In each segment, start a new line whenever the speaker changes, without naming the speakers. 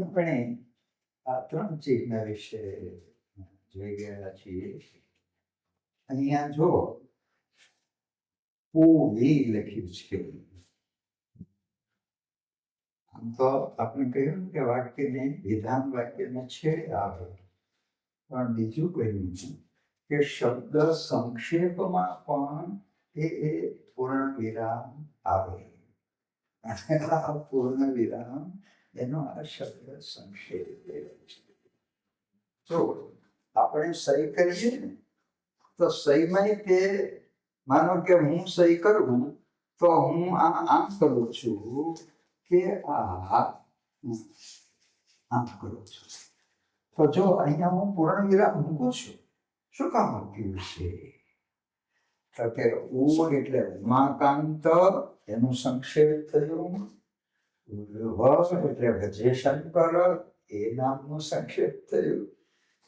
આપણે આ 3 ચિહ્ન વિશે જોઈ ગયા છીએ. અહીંયા જો પૂવી લખ્યું છે. આમ તો આપણે કહ્યું કે વાક્યને વિધાન વાક્યને છેડે આવે, પણ બીજું કહ્યું કે શબ્દ સંક્ષેપમાં પણ એ પૂર્ણ વિરામ આવે. અને આ પૂર્ણ વિરામ એનો આ શબ્દ સંક્ષેપ છે. જો આપણે સહી કરીએ ને તો સહીમાં તે માનો કે હું સહી કરું તો હું આમ કરું છું કે આમ કરું છું. તો જો અહીંયા હું પૂર્ણ વિરામ મૂકું છું, શું કામ મૂક્યું છે? તો કે ઉ એટલે ઉમાકાંત, એનું સંક્ષેપ થયું. વ એટલે વિજયશંકર, એ નામનું સંક્ષેપ થયું.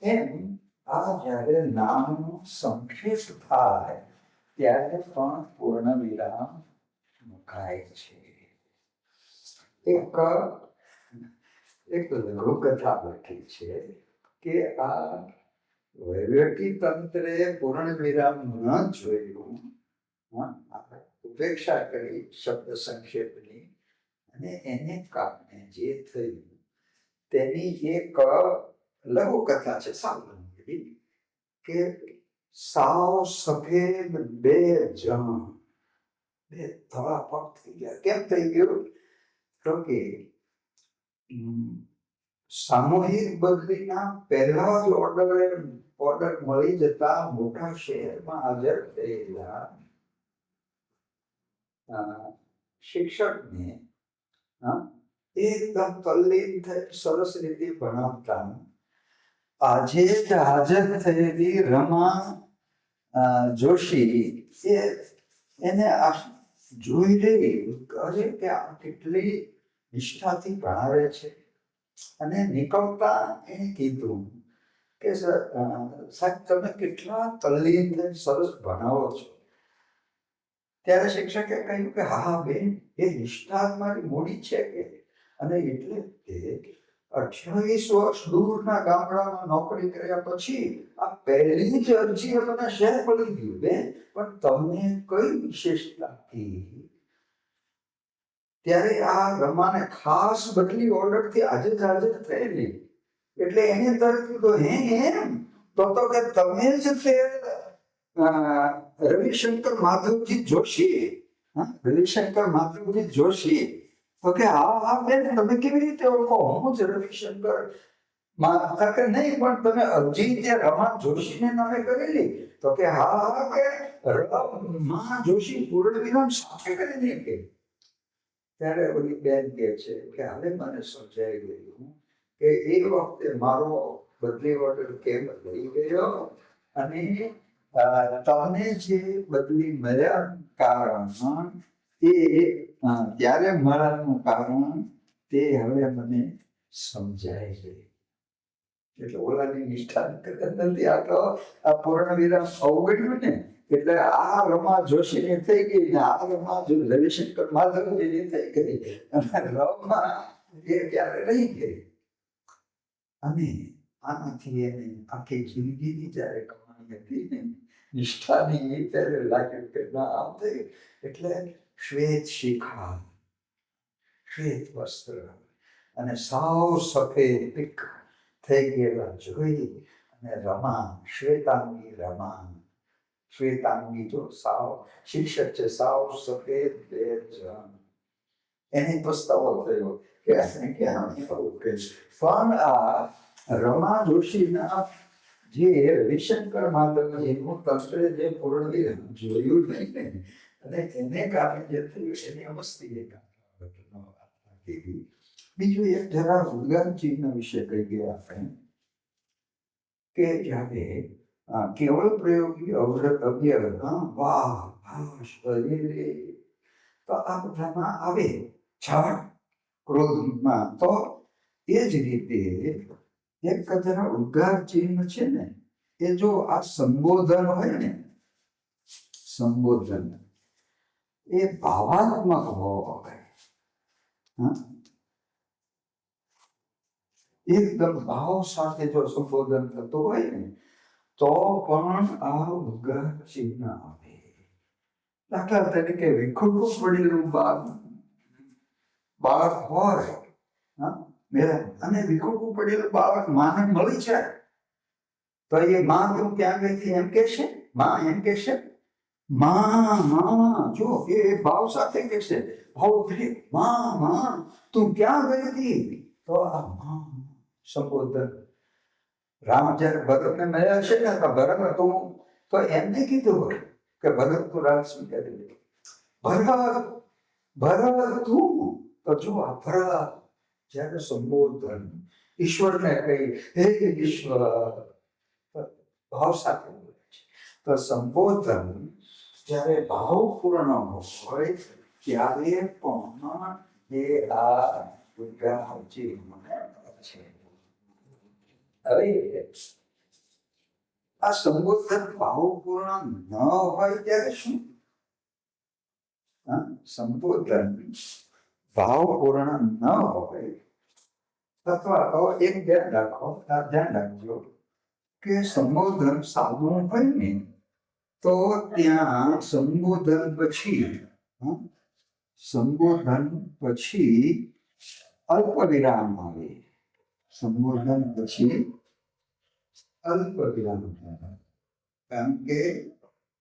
એમ આ જ્યારે નામનો સંક્ષેપ થાય ત્યારે પણ પૂર્ણ વિરામ મુકાય છે. એક લઘુકથા લખી છે કે આ વહીવટી તંત્રે પૂર્ણ વિરામ ન જોયું, ઉપેક્ષા કરી શબ્દ સંક્ષેપની, અને એને કારણે જે થયું તેની એક લઘુકથા છે સામાન્ય કે સાવ સફેદ બે જણ, બે ધોળા પગ થઈ ગયા. કેમ થઈ ગયું? તો કે સામૂહિક બદલીના પહેલા જ ઓર્ડર મળી જતા મોટા શહેરમાં હાજર થયેલા શિક્ષકને એકદમ તલ્લીન થઈ સરસ રીતે ભણાવતા આજે જ હાજર થયેલી રમા જોશી એને જોઈ રહી કહે કે આ કેટલી નિષ્ઠાથી ભણાવે છે. અને નીકળતા એને કીધું કે સાહેબ તમે કેટલા તલ્લીન સરસ ભણાવો છો. ત્યારે શિક્ષકે કહ્યું કે હા બેન, એ નિષ્ઠા મારી મૂડી છે કે, અને એટલે 28 વર્ષ દૂરના ગામડામાં નોકરી કર્યા પછી આ પહેલી જ અરજી મને શહેર પડી ગયું બેન, પણ તમને કઈ વિશેષતા હતી? ત્યારે આ રમાને ખાસ બદલી ઓર્ડરથી આજે જ હાજર થયેલી. એટલે એને તરત કીધું એમ તો કે તમે જ તે રવિશંકર માધવજી જોશી, રવિશંકર માધવજી જોશી. તો કે હા બેન, તમે કેવી રીતે ઓળખો? હું જ રવિશંકર કે નહીં, પણ તમે અરજી ત્યાં રમા જોશીને નામે કરેલી? તો કે હા કે રમા જોશી પૂર્ણ વિરામ સાથે કરેલી કે. ત્યારે ઓલી બેન કહે છે કે હવે મને સમજાઈ ગયું કે એ વખતે મારો બદલી ઓર્ડર કેમ લઈ ગયો, અને તમને જે બદલી મળ્યા કારણ ત્યારે મળવાનું કારણ તે હવે મને સમજાય છે. એટલે ઓલાની નિષ્ઠા નથી, આ તો આ પૂર્ણ વિરામ અવગણ્યું ને, એટલે આ રમા જોશીની થઈ ગઈ ને આ રમા રવિશંકર માધવજીની થઈ ગઈ, અને રમા એ ક્યારે રહી ગઈ. અને આનાથી એને આખી જિંદગીની જ્યારે કમાણી હતી ને નિષ્ઠાની, ત્યારે લાગ્યું કે ના આમ થઈ. એટલે શ્વેત શિખા, શ્વેત વસ્ત્ર અને સાવ સફેદ પીક થઈ ગયેલા જોઈ અને રમા, શ્વેતાંગી રમા, શ્વેતાંગી જો સાવ શીર્ષક છે સાવ સફેદ બે જણ, એને પસ્તાવો થયો કે કેમ થયું કે. પણ આ રમા જોશીના જે રવિશંકર માધવજીનું તંત્ર જે પૂર્ણ વિરામ જોયું નહીં ને, અને એને કારણે જે થયું એની અવસ્થિ બીજું એક જરા ઉદ્ગાર ચિહ્ન વિશે કહી ગયા આપણે કે જ્યારે કેવળ પ્રયોગી અવ્યય વાહ તો આ બધામાં આવે છળ ક્રોધમાં. તો એ જ રીતે એક જરા ઉદ્ગાર ચિહ્ન છે ને, એ જો આ સંબોધન હોય ને, સંબોધન એ ભાવાત્મક હોય, એકદમ ભાવ સાથે જો સંબોધન થતું હોય ને તો પણ આ વગર ચિહ્ન આવે. દાખલા તરીકે વિખૂટું પડેલું બાળક હોય, અને વિખૂટું પડેલું બાળક માને મળી જાય તો એ માં તું ક્યાં ગઈ હતી એમ કહેશે? માં એમ કહેશે? માં જો એ ભાવ સાથે કહેશે, માં તું ક્યાં ગઈ હતી? તો આ માં સંબોધન. રામ જયારે ભરતને મળ્યા છે ને તો ભરત તું, તો એમને કીધું હોય કે ભરત તું રાજ સ્વીકારી લે. ભરત તું, તો જો આ ભરત જયારે સંબોધન ઈશ્વરને કહી, હે ઈશ્વર, ભાવ સાથે બોલે છે. તો સંબોધન જ્યારે ભાવપૂર્ણ હોય ત્યારે પણ એ આ વિદ્યાર્થી છે. હવે આ સંબોધન ભાવપૂર્ણ ન હોય ત્યારે શું? સંબોધન ભાવપૂર્ણ ન હોય અથવા તો એક ધ્યાન રાખજો કે સંબોધન સાદું હોય ને તો ત્યાં સંબોધન પછી અલ્પ વિરામ આવે. સંબોધન પછી અલ્પ વિરામ આવે, કારણ કે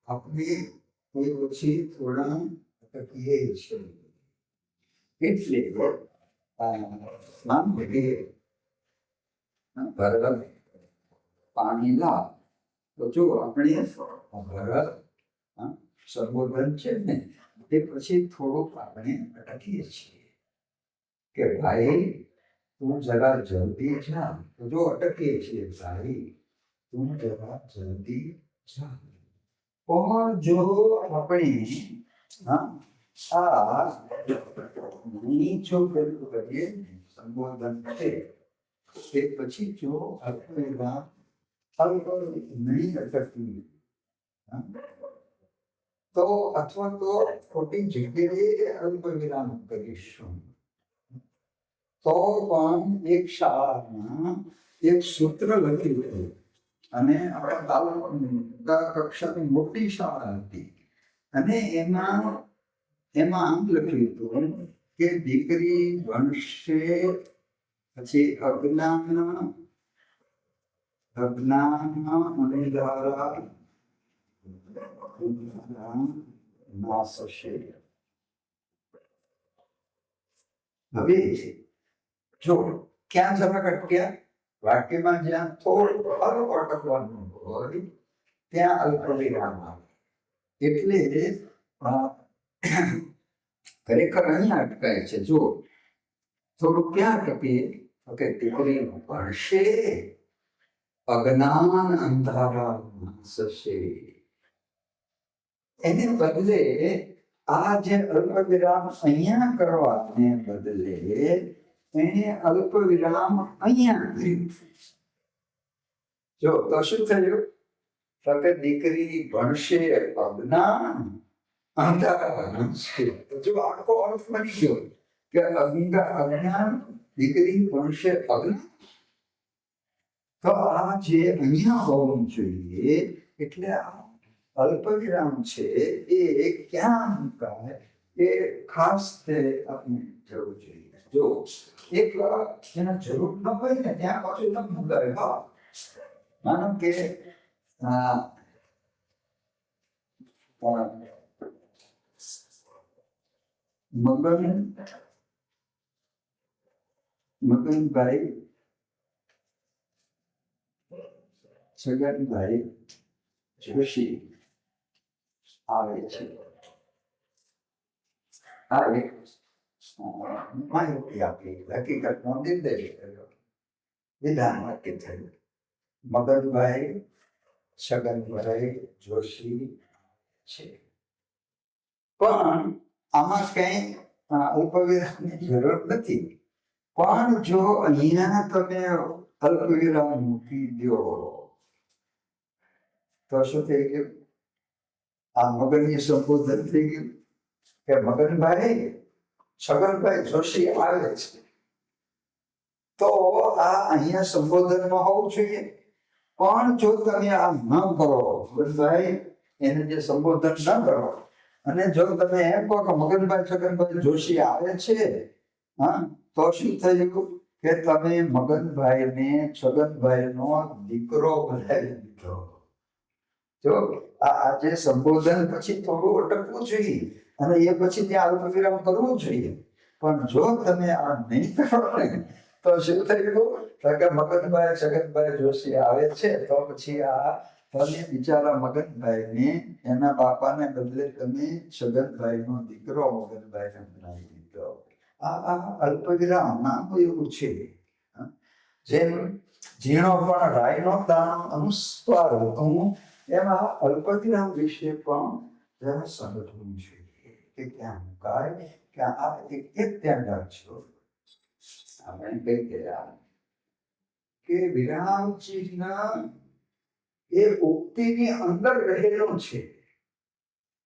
આપણે કોઈ પછી થોડા અટકીએ છીએ. એટલે ભરત પાણી લા, તો જો આપણે ભરત સંબોધન છે ને તે પછી થોડુંક આપણે અટકીએ છીએ કે ભાઈ તું જરા જલ્દી જા. તો જો અટકીએ છીએ, ભાઈ તું જરા જલ્દી જા. પણ જો આપણે જો પેલું કરીએ સંબોધન છે તે પછી જો નહીં અટકવી તો અથવા તો ખોટી જગ્યાએ અલ્પ વિરામ કરીશું તો પણ એક શાળામાં એક સૂત્ર લખ્યું હતું, અને આપણા તાલુકા કક્ષાની મોટી શાળા હતી, અને એમાં આમ લખ્યું હતું કે દીકરી ભણશે પછી અજ્ઞાન અંધારા નાશશે. હવે જો ક્યાં જરા અટક્યા? વાક્યમાં જ્યાં થોડું અલ્પ અટકવાનું હોય ત્યાં અલ્પ વિરામ આવે. એટલે ખરેખર અહીંયા અટકાય છે. જો થોડું ક્યાં અટકીએ તો કે દીકરી ભણશે અજ્ઞાન અંધારા નાશશે. એને બદલે આ જે અલ્પ વિરામ અહીંયા કરવાને બદલે એને અલ્પ વિરામ અહીંયા કર્યું. જો તો શું થયું? તો કે દીકરી ભણશે અજ્ઞાન અંધારા નાશશે. તો જો આખો અર્થ બની ગયો કે અજ્ઞાન, દીકરી ભણશે અજ્ઞાન. તો આ જે અહીંયા હોવું જોઈએ, એટલે આ અલ્પ વિરામ છે એ ક્યાં મુકાય એ ખાસ તે આપણે જવું જોઈએ. જો એક જેના જરૂર ન હોય ને ત્યાં પાછું ન મુકાય. માનો કે મગનભાઈ છગનભાઈ જોશી આવે છે. આ એક માહિતી આપી, હકીકતનો નિર્દેશ કર્યો, વિધાન વાક્ય થયું. મગનભાઈ છગનભાઈ જોશી છે. પણ આમાં કઈ અલ્પવિરામની જરૂર નથી. પણ જો અહીંયા તમે અલ્પવિરામ મૂકી દો તો શું થઈ ગયું? આ મગનની સંબોધન થઈ ગયું કે મગનભાઈ છગનભાઈ જોશી આવે છે. તો આ અહીંયા સંબોધનમાં હોવું જોઈએ. પણ જો તમે આ ન કરો મગનભાઈ, એને જે સંબોધન ન કરો, અને જો તમે એમ કહો કે મગનભાઈ છગનભાઈ જોશી આવે છે, હા, તો શું થયું કે તમે મગનભાઈને છગનભાઈનો દીકરો બનાવી દીધો. જો આ જે સંબોધન પછી થોડું અટકવું જોઈએ અને એ પછી ત્યાં અલ્પવિરામ કરવું જોઈએ. પણ જો તમે આ નહીં કરો ને તો શું થયું કે મગનભાઈ છગનભાઈ જોશી આવે છે, તો પછી આ તમે બિચારા મગનભાઈને એના બાપાને બદલે તમે છગનભાઈનો દીકરો મગનભાઈને બનાવી દીધો. આ અલ્પવિરામ નામ એવું છે. જેમ ઝીણો પણ રાયનો દાણો અનુસ્વાર હતું, એમાં અલ્પવિરામ વિશે પણ જરા સમજવું જોઈએ કે ક્યાં મુકાય, ક્યાં આ એક ધ્યાન રાખજો. આપણે કહી ગયા કે વિરામ ચિહ્ન એ ઉક્તિની અંદર રહેલું છે.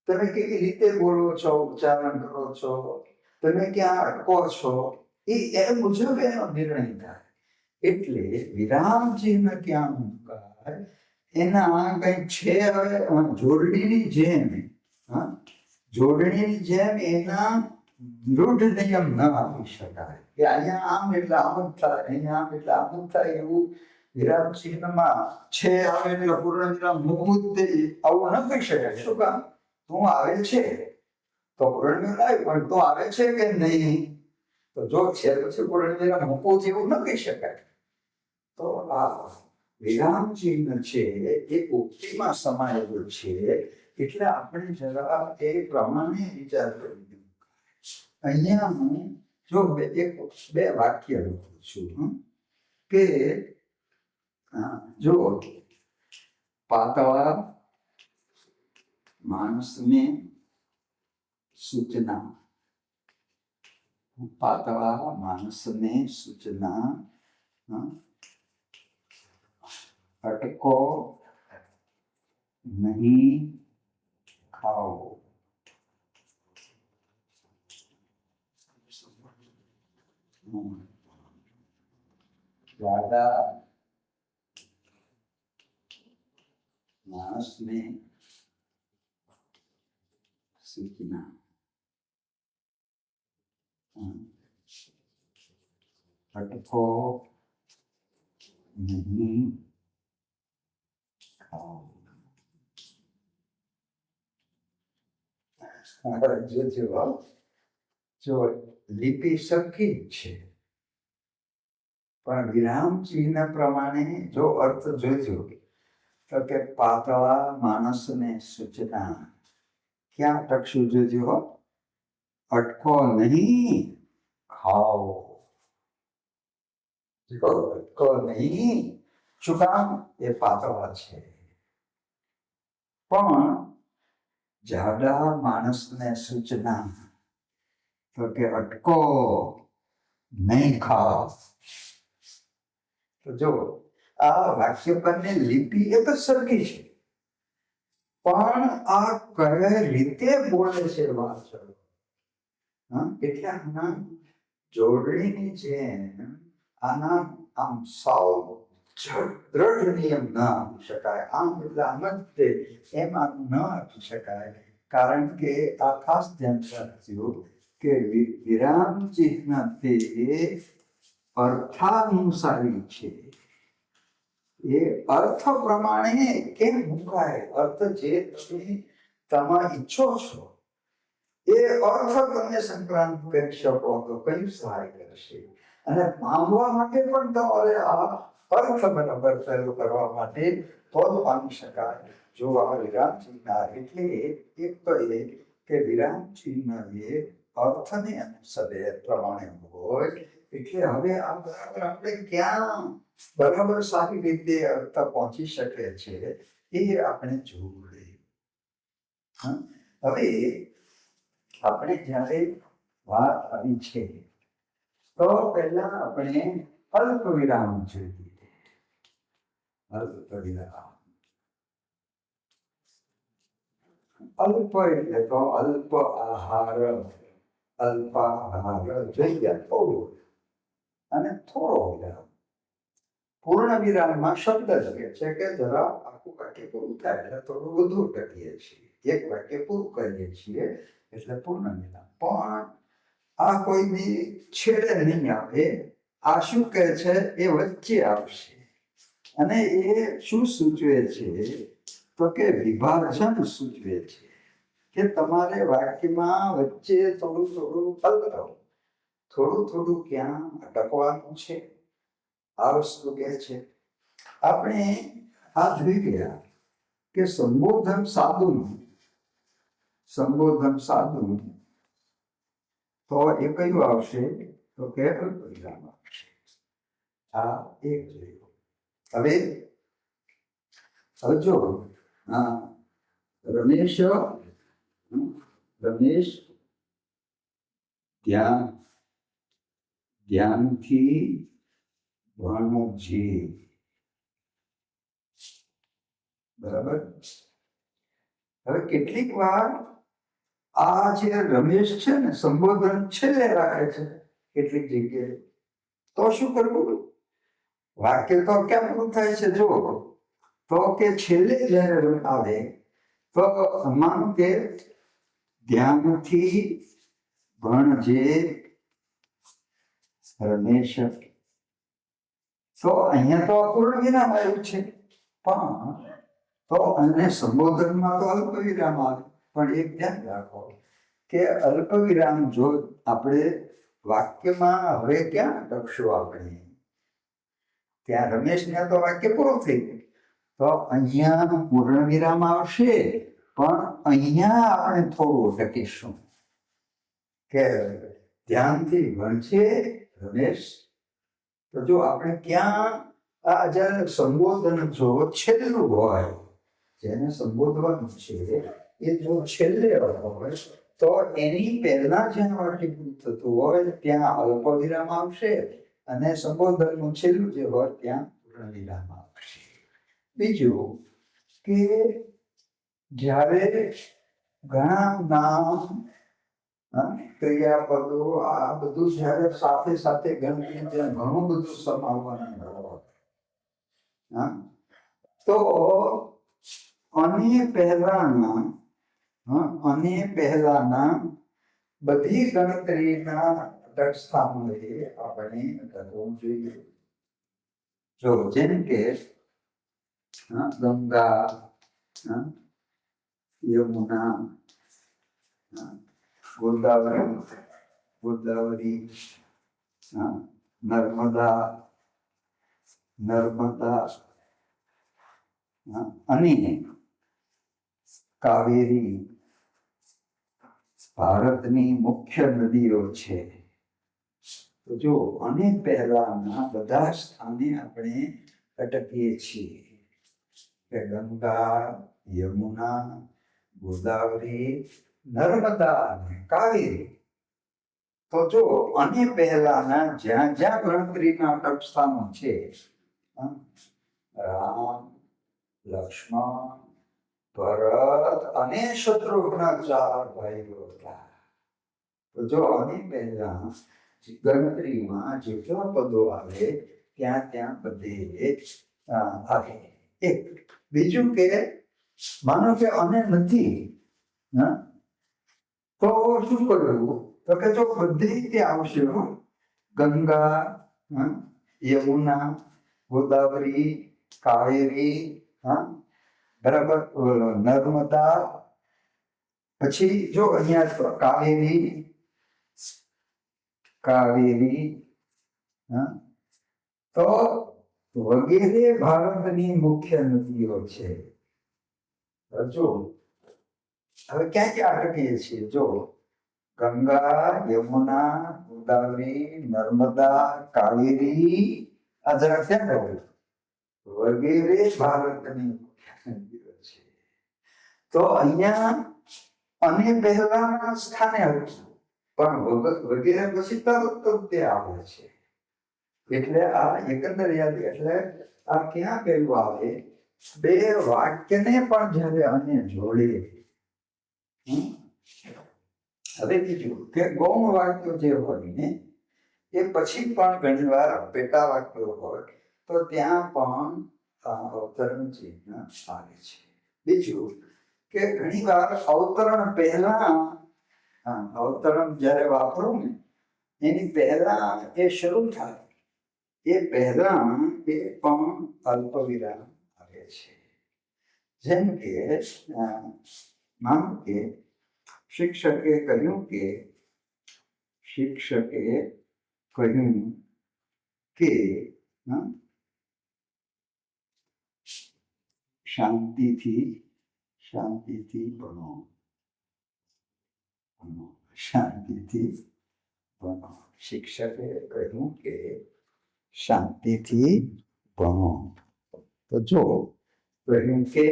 તમે કેવી રીતે બોલો છો, ઉચ્ચારણ કરો છો, તમે ક્યાં અટકો છો, એ મુજબ એનો નિર્ણય થાય. એટલે વિરામ ચિહ્ન ક્યાં મુકાય એના કંઈક છે. હવે જોડણીની જેમ, જોડણીની જેમ એના દૃઢ નિયમ ન આપી શકાય કે અહીંયા આમ એટલે આમ જ થાય, અહીંયા આમ એટલે આમ જ થાય, એવું વિરામ ચિહ્નમાં છે આવે એટલે પૂર્ણ વિરામ મૂકવું જ આવું ન કહી શકાય. શું કામ? તું આવે છે તો પૂર્ણ વિરામ, પણ તું આવે છે કે નહીં, તો જો છે પછી પૂર્ણ વિરામ મૂકવું જેવું ન કહી શકાય. તો આ વિરામ ચિહ્ન છે એ ઉક્તિમાં સમાયેલું છે, એટલે આપણે જરા એ પ્રમાણે વિચાર કરીએ. અહીંયા હું જો બે વાક્ય લખું છું કે જો પાતળા માણસને સૂચના, પાતળા માણસને સૂચના, અટકો નહીં ખાઓ. જાડા માણસને સૂચના, અટકો નહીં ખાઓ. જો લિપિ સરખી જ છે, પણ વિરામ ચિહ્ન પ્રમાણે જો અર્થ જોજો તો કે પાતળા માણસને સૂચના, ક્યાં અટકશું જોજો, અટકો નહીં ખાઓ. અટકો નહીં, શું કામ? એ પાતળા છે. પણ જાડા માણસને સૂચના તો કે અટકો નહીં ખાઓ. તો જો આ વાક્ય પરની લિપિ એ તો સરખી છે, પણ આ કઈ રીતે બોલે છે વાચકો, એટલે આના જોડણીની જેમ આના આમ સાવ દ્રઢ નિયમ ન આપી શકાય. આમ એટલે આમ જ તે એમ ન આપી શકાય, કારણ કે આ ખાસ ધ્યાન રાખજો કે વિરામ ચિહ્ન તે અર્થાનુસારી છે. એ અર્થ પ્રમાણે કેમ મુકાય, અર્થ જે તમે ઈચ્છો છો એ અર્થ તમે સંક્રાંત કરી શકો તો કયું સહાય કરશે. અને પામવા માટે પણ તમારે આ અર્થ બરાબર પહેલું કરવા માટે તો જ પામી શકાય. જો આ વિરામ ચિહ્ન એટલે એક તો એ કે વિરામ ચિહ્ન એ અર્થને અનુસરે પ્રમાણે હોય, એટલે હવે આ બરાબર આપણે ક્યાં બરાબર સારી રીતે અર્થ પહોંચી શકે છે એ આપણે જોવું જોઈએ. હવે આપણે જ્યારે વાત આવી છે તો પહેલા આપણે અલ્પ વિરામ જોઈએ. અલ્પ વિરામ, અલ્પ એટલે તો અલ્પ આહાર, અલ્પાહાર જોઈએ થોડું. અને થોડો વિરામ. પૂર્ણ વિરામમાં શબ્દ લગે છે કે જરા આખું વાક્ય પૂરું થાય એટલે થોડું વધુ ટકીએ છીએ, એક વાક્ય પૂરું કરીએ છીએ એટલે પૂર્ણ વિરામ. પણ આ કોઈ બી છેડે નહીં આવે. આ શું કહે છે? એ વચ્ચે આવશે. અને એ શું સૂચવે છે? તો કે વિભાજન સૂચવે છે કે તમારે વાક્યમાં વચ્ચે થોડું થોડું અલગ, થોડું થોડું ક્યાં અટકવાનું છે. આ વસ્તુ કહે છે. આપણે આ જોઈ ગયા કે સંબોધન સાદું તો એ કયું આવશે? તો કે અલ્પવિરામ આવશે. આ એક જોયું. હવે જો રમેશ ધ્યાનથી ભણજે. બરાબર. હવે કેટલીક વાર આ જે રમેશ છે ને સંબોધન છેલ્લે રાખે છે કેટલીક જગ્યાએ. તો શું કરવું? વાક્ય તો કેમ પૂરું થાય છે? જો તો કે છેલ્લે જ્યારે આવે તો માનું કે ધ્યાનથી ભણજે રમેશ. તો અહીંયા તો અપૂર્ણ વિરામ આવ્યું છે, પણ તો અને સંબોધનમાં તો અલ્પ વિરામ આવે. પણ એક ધ્યાન રાખો કે અલ્પ વિરામ જો આપણે વાક્યમાં હવે ક્યાં અટકશું? આપણે ત્યાં રમેશને તો વાક્ય પૂરું થઈ ગયું, તો અહીંયા પૂર્ણ વિરામ આવશે. પણ અહીંયા આપણે થોડું અટકીશું કે ધ્યાનથી ભણજે રમેશ. તો જો આપણે ક્યાં આ જ્યારે સંબોધન જો છેલ્લું હોય, જેને સંબોધવાનું છે એ જો છેલ્લે હોય તો એની પહેલા જ્યાં વાક્ય પૂરું થતું હોય ત્યાં અલ્પ વિરામ આવશે અને સંબોધનનું છેલ્લું જે હોય ત્યાં પૂર્ણ વિરામ આવશે. બીજું કે જ્યારે ઘણા નામ, ક્રિયાપદો આ બધું જ્યારે સાથે સાથે ગણતરી ત્યાં ઘણું બધું સમાવવાનું હોય, તો અને પહેલાના બધી ગણતરીના અટક સ્થાનોએ આપણે અટકવું જોઈએ. જો જેમ કે ગંગા, યમુના, ગોદાવરી, નર્મદા અને કાવેરી ભારતની મુખ્ય નદીઓ છે. તો જો અને પહેલાના બધા સ્થાને આપણે અટકીએ છીએ કે ગંગા, યમુના, ગોદાવરી, નર્મદા અને કાવેરી. તો જો અને પહેલાના જ્યાં જ્યાં ગણતરીના અટક સ્થાનો છે, રામ, લક્ષ્મણ, ભરત અને શત્રુઘ્ન 4 ભાઈઓ હતા. તો જો અને પહેલા ગણતરીમાં જેટલા પદો આવે ત્યાં બધે આવે. એક બીજું કે માનો કે અને નથી, તો શું કરવું? તો કે જો બધી રીતે આવશે, ગંગા, યમુના, ગોદાવરી, કાવેરી, બરાબર, નર્મદા, પછી જો અહીંયા કાવેરી, તો વગેરે ભારતની મુખ્ય નદીઓ છે. જો હવે ક્યાં ક્યાં અટકીએ છીએ? જો ગંગા, યમુના, ગોદાવરી, નર્મદા, કાવેરી, આ જરા ક્યાં કહ્યું? વગેરે ભારતની મુખ્ય નદીઓ છે. તો અહીંયા અને પહેલાના સ્થાને હતું, પણ વગેરે પછી તરત તે આવે છે. એટલે આ એકંદર યાદ, એટલે આ ક્યાં કહેવું આવે? બે વાક્યને પણ જ્યારે અને જોડે. હવે બીજું કે ગૌણ વાક્યો જે હોય ને એ પછી પણ ઘણીવાર પેટા વાક્યો હોય તો ત્યાં પણ અવતરણ ચિહ્ન આવે છે. બીજું કે ઘણીવાર અવતરણ પહેલા અવતરણ જ્યારે વાપરો ને એની પહેલા એ શરૂ થાય એ પહેલા એ પણ અલ્પ વિરામ આવે છે. જેમ કે માનો કે શિક્ષકે કહ્યું કે શાંતિથી ભણો, શાંતિથી ભણો. શિક્ષકે કહ્યું કે શાંતિથી ભણો. તો જો કહ્યું કે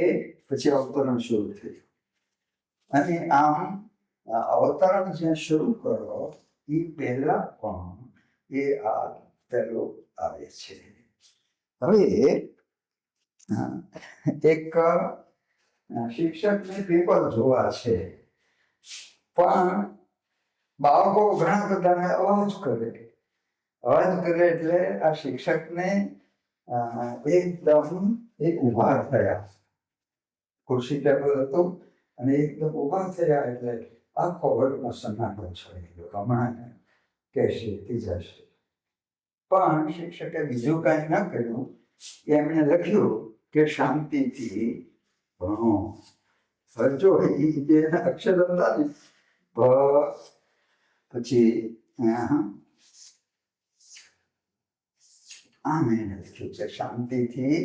પછી અવતરણ શરૂ થયું અને આમ અવતરણ જે શરૂ કરો એ પહેલા પણ એ આ પહેલો આવે છે. હવે એક શિક્ષકને પેપર જોવા છે પણ બાળકો ઘણા બધાને અવાજ કરે એટલે આ શિક્ષકને એકદમ ઉભા થયા, ખુરશી ટેબલ હતું અને એકદમ ઉભા થયા એટલે આખો વર્ગનો સન્નાટો છવાઈ હમણાં કહેશે જશે. પણ શિક્ષકે બીજું કાંઈ ન કર્યું, એમણે લખ્યું કે શાંતિથી ભણો. જો એ જે અક્ષર હતા ને પછી આમ એને લખ્યું છે શાંતિથી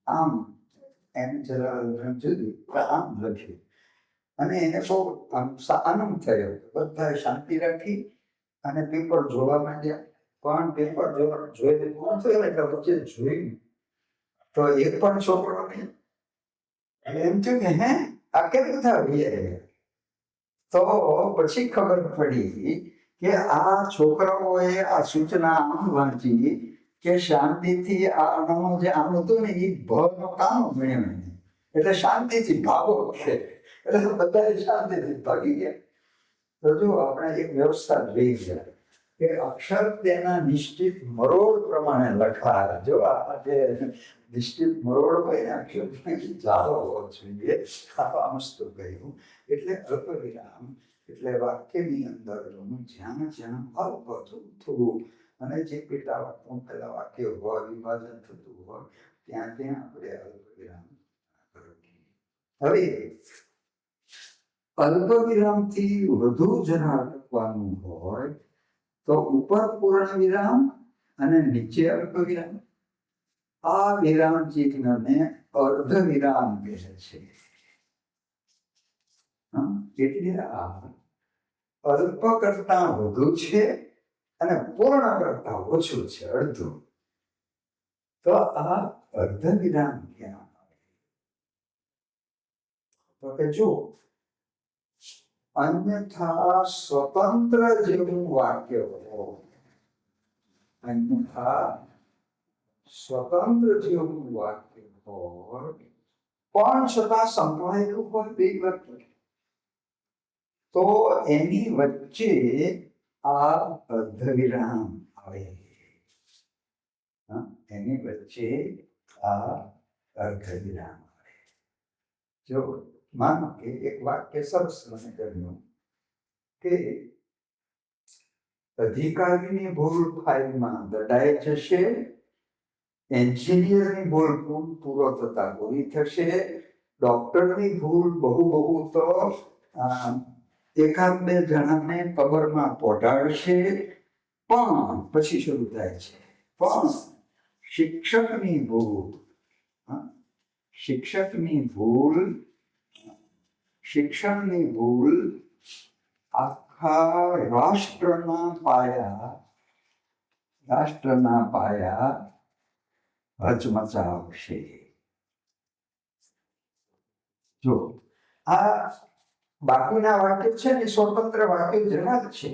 આમ એમ જરા જુદી આમ લખ્યું અને એને બહુ આનંદ થયો. બધા શાંતિ રાખી અને પેપર જોવા માંડ્યા. પણ પેપર જોઈ પૂરું થયું એટલે પછી જોયું તો એક પણ છોકરો નહીં. એમ થયું કે આ કેમ બધા તો પછી ખબર પડી કે આ છોકરાઓએ આ સૂચના આમ વાંચી કે શાંતિથી આનો જે આમ હતું ને એ ભનો કામ મળ્યો એટલે શાંતિથી ભાગો છે. એટલે બધા શાંતિથી ભાગી ગયા. તો જો આપણે એક વ્યવસ્થા જોઈ ગયા કે અક્ષર તેના નિશ્ચિત મરોડ પ્રમાણે લખાય. જો આ જે નિશ્ચિત મરોડ હોય ને અક્ષર જાળો હોવો જોઈએ. આ મસ્ત કહ્યું. એટલે અલ્પવિરામ એટલે વાક્યની અંદર જ્યાં અલ્પ થોડું અને જે પેટા વાક્યો પેલા વાક્ય હોય વિભાજન થતું હોય ત્યાં આપણે અલ્પવિરામ કરીએ. હવે અલ્પવિરામથી વધુ જરા લખવાનું હોય તો ઉપર પૂર્ણ વિરામ અને નીચે અલ્પવિરામ. આ વિરામ ચિહ્નને અર્ધ વિરામ કહે છે. એટલે આ અલ્પ કરતા વધુ છે અને પૂર્ણ કરતા ઓછું છે, અડધું. તો આ અર્ધ વિરામ ક્યાં આવે? તો કે જો અન્યથા સ્વતંત્ર જેવું વાક્ય હોય, અન્યથા સ્વતંત્ર જેવું વાક્ય હોય પણ છતાં સંકળાયેલું હોય બે વાક્ય, તો એની વચ્ચે આ અર્ધવિરામ આવે. એની વચ્ચે આ અર્ધવિરામ આવે. જો માનો કે એક વાક્ય સરસ મને કહ્યું કે અધિકારીની ભૂલ ફાઇલમાં દટાઈ જશે, એન્જિનિયરની ભૂલ પૂરો થતા પૂરી થશે, ડોક્ટરની ભૂલ બહુ તો એકાદ બે જણાને કબરમાં પહોંચાડશે. પણ પછી શરૂ થાય છે પણ શિક્ષણની ભૂલ આખા રાષ્ટ્રના પાયા હચમચાવશે. જો આ બાકીના વાક્ય છે ને સ્વતંત્ર વાક્ય જણા જ છે.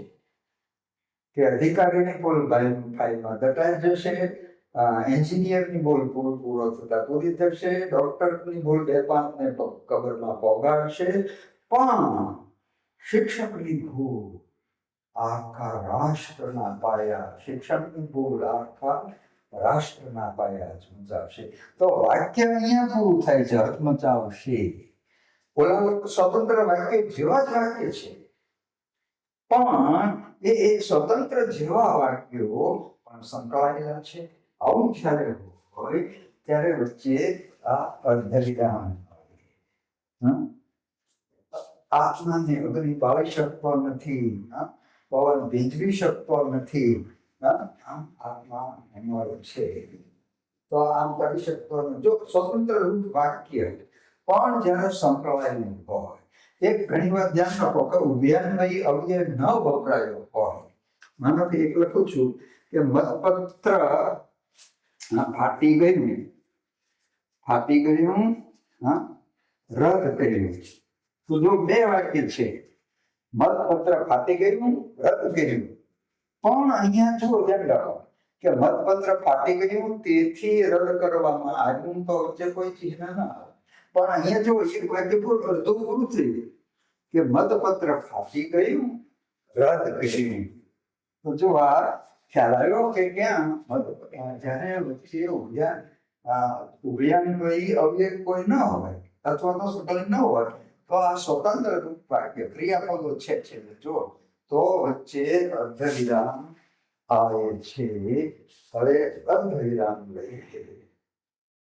કે અધિકારીની ભૂલ ફાઇલમાં દટાઈ જશે, એન્જિનિયરની ભૂલ પૂરો થતા પૂરી થશે, ડોક્ટરની ભૂલ બેપાનને કબરમાં પહોંચાડશે, પણ શિક્ષકની ભૂલ આખા રાષ્ટ્રના પાયા, શિક્ષણની ભૂલ આખા રાષ્ટ્રના પાયા સમજાવશે. તો વાક્ય અહીંયા પૂરું થાય છે, હચમચાવશે. ઓલા લોકો સ્વતંત્ર વાક્ય જેવા જ વાક્ય છે, પણ એ સ્વતંત્ર જેવા વાક્યો પણ સંકળાયેલા છે. આવું જ્યારે હોય ત્યારે વચ્ચે આ અર્ધવિરામ આત્માને અગ્નિ બાળી શકતો નથી, પવન ભીંજવી શકતો નથી, આત્મા અમારો છે તો આમ કરી શકતો નથી. જો સ્વતંત્ર વાક્ય પણ જ્યારે સંકળાયેલું હોય, એક ઘણી વાર ધ્યાન રાખો કે ઉભયાન્વયી અવ્યય ન વપરાયો હોય. માનો કે એક લખું છું કે મતપત્ર ફાટી ગયું, રદ કર્યું. તો જો બે વાક્ય છે, મતપત્ર ફાટી ગયું, રદ કર્યું. પણ અહીંયા જો ધ્યાન રાખો કે મતપત્ર ફાટી ગયું તેથી રદ કરવામાં આવ્યું, તો વચ્ચે કોઈ ચિહ્ન ના આવે. પણ અહીંયા જો એક વાક્ય અડધું પૂરું થયું કે મતપત્ર ફાટી ગયું, રદ કર્યું. તો જો આ ખ્યાલ આવ્યો કે ક્યાં જ્યારે વચ્ચે ઉભયાન્વયી અવ્યય કોઈ ન હોય અથવા તો સંકલન ન હોય, તો આ સ્વતંત્ર રૂપ વાક્ય ક્રિયાપદો છે જો તો વચ્ચે અર્ધવિરામ આવે છે. હવે અર્ધવિરામ લઈએ.